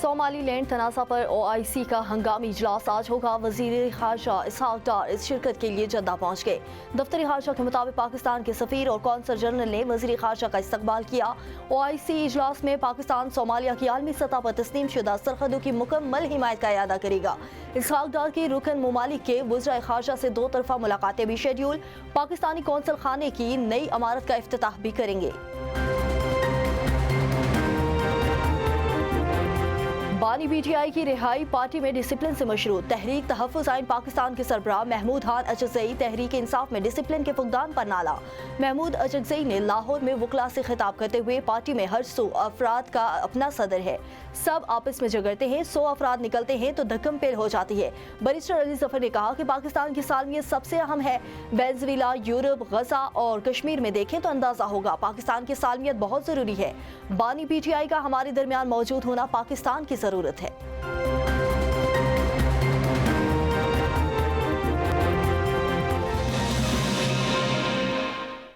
Somaliland तनाज़ा पर OIC का हंगामी इजलास आज होगा। वज़ीर ख़ारजा इसहाक डार इस शिरकत के लिए जद्दा पहुँच गए। दफ्तर ख़ारजा के मुताबिक पाकिस्तान के सफ़ीर और कौंसल जनरल ने वज़ीर ख़ारजा का इस्तकबाल किया। OIC इजलास में पाकिस्तान सोमालिया की आलमी सतह पर तस्लीम शुदा सरहदों की मुकम्मल हिमायत का इरादा करेगा। इसहाक डार की रुकन ममालिक के वज़ीर ख़ारजा से 2 तरफ़ा मुलाकातें भी शेड्यूल। पाकिस्तानी कौंसल खाने की नई इमारत का इफ्तिताह भी करेंगे। बानी PTI की रिहाई पार्टी में डिसिप्लिन से मशरूत। तहरीक तहफ़्फ़ुज़ आइन पाकिस्तान के सरबराह महमूद खान अचकज़ई तहरीक इंसाफ में डिसिप्लिन के फुकदान पर नाला। महमूद अचकज़ई ने लाहौर में वकला से खिताब करते हुए पार्टी में हर 100 अफराद का अपना सदर है, सब आपस में झगड़ते हैं, 100 अफराद निकलते हैं तो धक्कम पेल हो जाती है। बैरिस्टर अली ज़फ़र ने कहा कि पाकिस्तान की सालमियत सबसे अहम है। वेनेज़ुएला, यूरोप, गजा और कश्मीर में देखें तो अंदाज़ा होगा पाकिस्तान की सालमियत बहुत ज़रूरी है। बानी PTI का हमारे दरमियान मौजूद होना पाकिस्तान की ज़रूरत है।